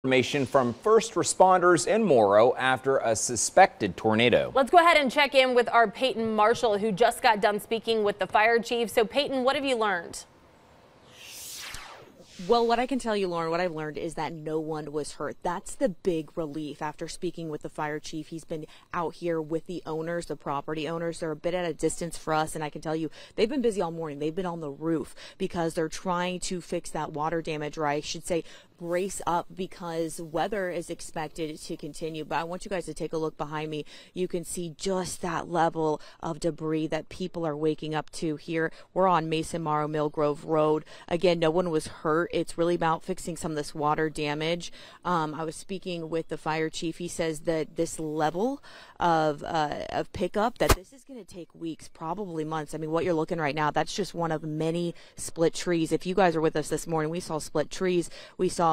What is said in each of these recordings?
Information from first responders in Morrow after a suspected tornado. Let's go ahead and check in with our Peyton Marshall, who just got done speaking with the fire chief. So Peyton, what have you learned? Well, what I can tell you, Lauren, what I've learned is that no one was hurt. That's the big relief after speaking with the fire chief. He's been out here with the owners, the property owners. They're a bit at a distance for us, and I can tell you they've been busy all morning. They've been on the roof because they're trying to fix that water damage, or I should say brace up, because weather is expected to continue. But I want you guys to take a look behind me. You can see just that level of debris that people are waking up to here. We're on Mason Morrow Mill Grove Road. Again, no one was hurt. It's really about fixing some of this water damage. I was speaking with the fire chief. He says that this level of pickup, that this is going to take weeks, probably months. I mean, what you're looking right now, that's just one of many split trees. If you guys are with us this morning, we saw split trees. We saw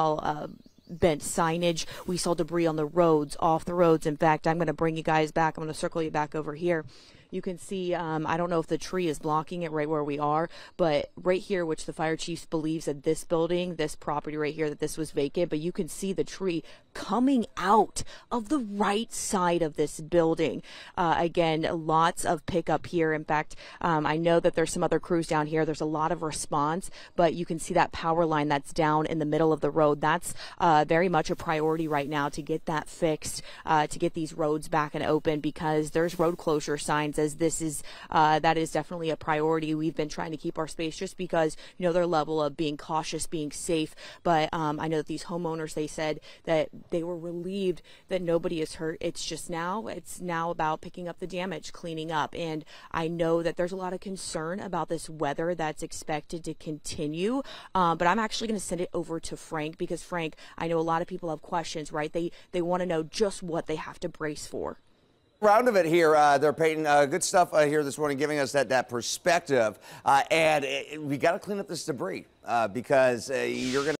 bent signage. We saw debris on the roads, off the roads. In fact, I'm going to bring you guys back. I'm going to circle you back over here. You can see, I don't know if the tree is blocking it right where we are, but right here, which the fire chief believes that this building, this property right here, that this was vacant, but you can see the tree coming out of the right side of this building. Again, lots of pickup here. In fact, I know that there's some other crews down here. There's a lot of response, but you can see that power line that's down in the middle of the road. That's very much a priority right now to get that fixed, to get these roads back and open, because there's road closure signs, as this is that is definitely a priority. We've been trying to keep our space just because, you know, their level of being cautious, being safe. But I know that these homeowners, they said that they were relieved that nobody is hurt. It's now about picking up the damage, cleaning up. And I know that there's a lot of concern about this weather that's expected to continue. But I'm actually going to send it over to Frank, because Frank, I know a lot of people have questions, right? They want to know just what they have to brace for. Round of it here there, Peyton. Good stuff here this morning, giving us that perspective. And we got to clean up this debris because you're going to